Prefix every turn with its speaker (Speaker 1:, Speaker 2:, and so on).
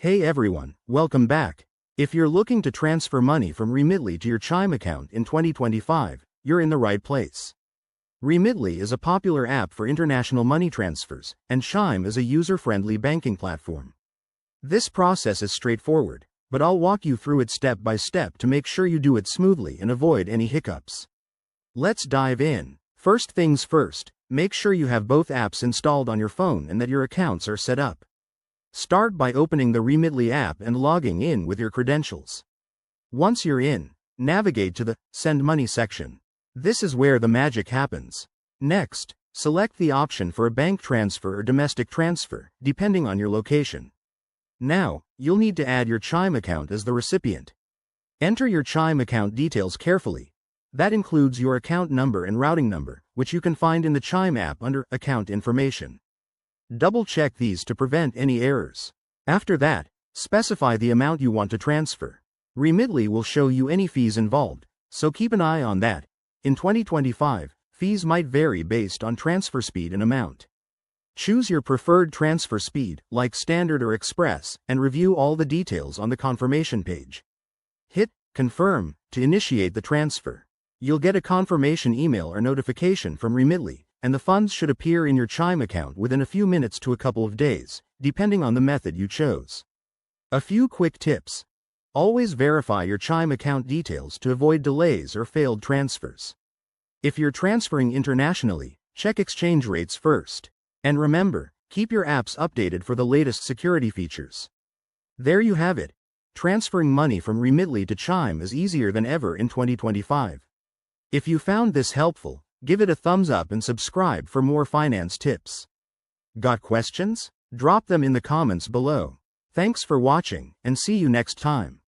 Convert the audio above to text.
Speaker 1: Hey everyone, welcome back. If you're looking to transfer money from Remitly to your Chime account in 2025, you're in the right place. Remitly is a popular app for international money transfers, and Chime is a user-friendly banking platform. This process is straightforward, but I'll walk you through it step by step to make sure you do it smoothly and avoid any hiccups. Let's dive in. First things first, make sure you have both apps installed on your phone and that your accounts are set up. Start by opening the Remitly app and logging in with your credentials. Once you're in, navigate to the Send Money section. This is where the magic happens. Next, select the option for a bank transfer or domestic transfer, depending on your location. Now, you'll need to add your Chime account as the recipient. Enter your Chime account details carefully. That includes your account number and routing number, which you can find in the Chime app under Account Information. Double-check these to prevent any errors. After that, specify the amount you want to transfer. Remitly will show you any fees involved, so keep an eye on that. In 2025, fees might vary based on transfer speed and amount. Choose your preferred transfer speed, like Standard or Express, and review all the details on the confirmation page. Hit Confirm to initiate the transfer. You'll get a confirmation email or notification from Remitly, and the funds should appear in your Chime account within a few minutes to a couple of days, depending on the method you chose. A few quick tips. Always verify your Chime account details to avoid delays or failed transfers. If you're transferring internationally, check exchange rates first. And remember, keep your apps updated for the latest security features. There you have it. Transferring money from Remitly to Chime is easier than ever in 2025. If you found this helpful, give it a thumbs up and subscribe for more finance tips. Got questions? Drop them in the comments below. Thanks for watching, and see you next time.